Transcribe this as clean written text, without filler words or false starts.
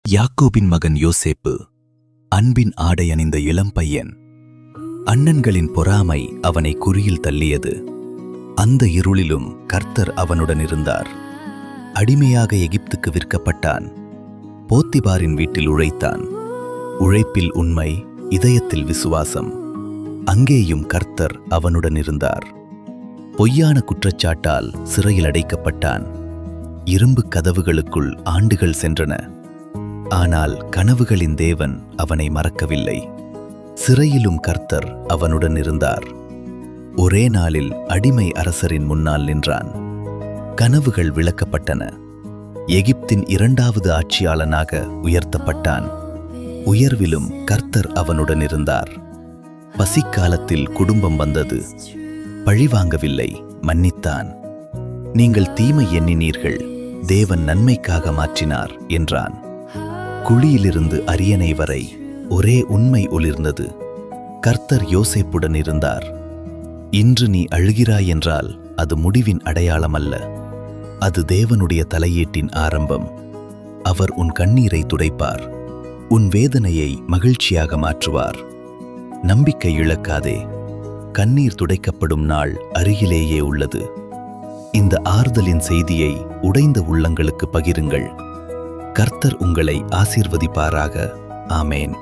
யாக்கோபின் மகன் யோசேப்பு அன்பின் ஆடை அணிந்த இளம் பையன். அண்ணன்களின் பொறாமை அவனை குறியில் தள்ளியது. அந்த இருளிலும் கர்த்தர் அவனுடன் இருந்தார். அடிமையாக எகிப்துக்கு விற்கப்பட்டான். போத்திபாரின் வீட்டில் உழைத்தான். உழைப்பில் உண்மை, இதயத்தில் விசுவாசம். அங்கேயும் கர்த்தர் அவனுடன் இருந்தார். பொய்யான குற்றச்சாட்டால் சிறையில் அடைக்கப்பட்டான். இரும்பு கதவுகளுக்குள் ஆண்டுகள் சென்றன. ஆனால் கனவுகளின் தேவன் அவனை மறக்கவில்லை. சிறையிலும் கர்த்தர் அவனுடன் இருந்தார். ஒரே நாளில் அடிமை அரசரின் முன்னால் நின்றான். கனவுகள் விளக்கப்பட்டன. எகிப்தின் 2வது ஆட்சியாளனாக உயர்த்தப்பட்டான். உயர்விலும் கர்த்தர் அவனுடன் இருந்தார். பசிக்காலத்தில் குடும்பம் வந்தது. பழிவாங்கவில்லை, மன்னித்தான். நீங்கள் தீமை எண்ணினீர்கள், தேவன் நன்மைக்காக மாற்றினார் என்றான். குழியிலிருந்து அரியணை வரை ஒரே உண்மை ஒளிர்ந்தது. கர்த்தர் யோசேப்புடன் இருந்தார். இன்று நீ அழுகிறாய் என்றால் அது முடிவின் அடையாளம் அல்ல. அது தேவனுடைய தலையீட்டின் ஆரம்பம். அவர் உன் கண்ணீரை துடைப்பார். உன் வேதனையை மகிழ்ச்சியாக மாற்றுவார். நம்பிக்கை இழக்காதே. கண்ணீர் துடைக்கப்படும் நாள் அருகிலேயே உள்ளது. இந்த ஆறுதலின் செய்தியை உடைந்த உள்ளங்களுக்கு பகிருங்கள். கர்த்தர் உங்களை ஆசீர்வதிப்பாராக. ஆமேன்.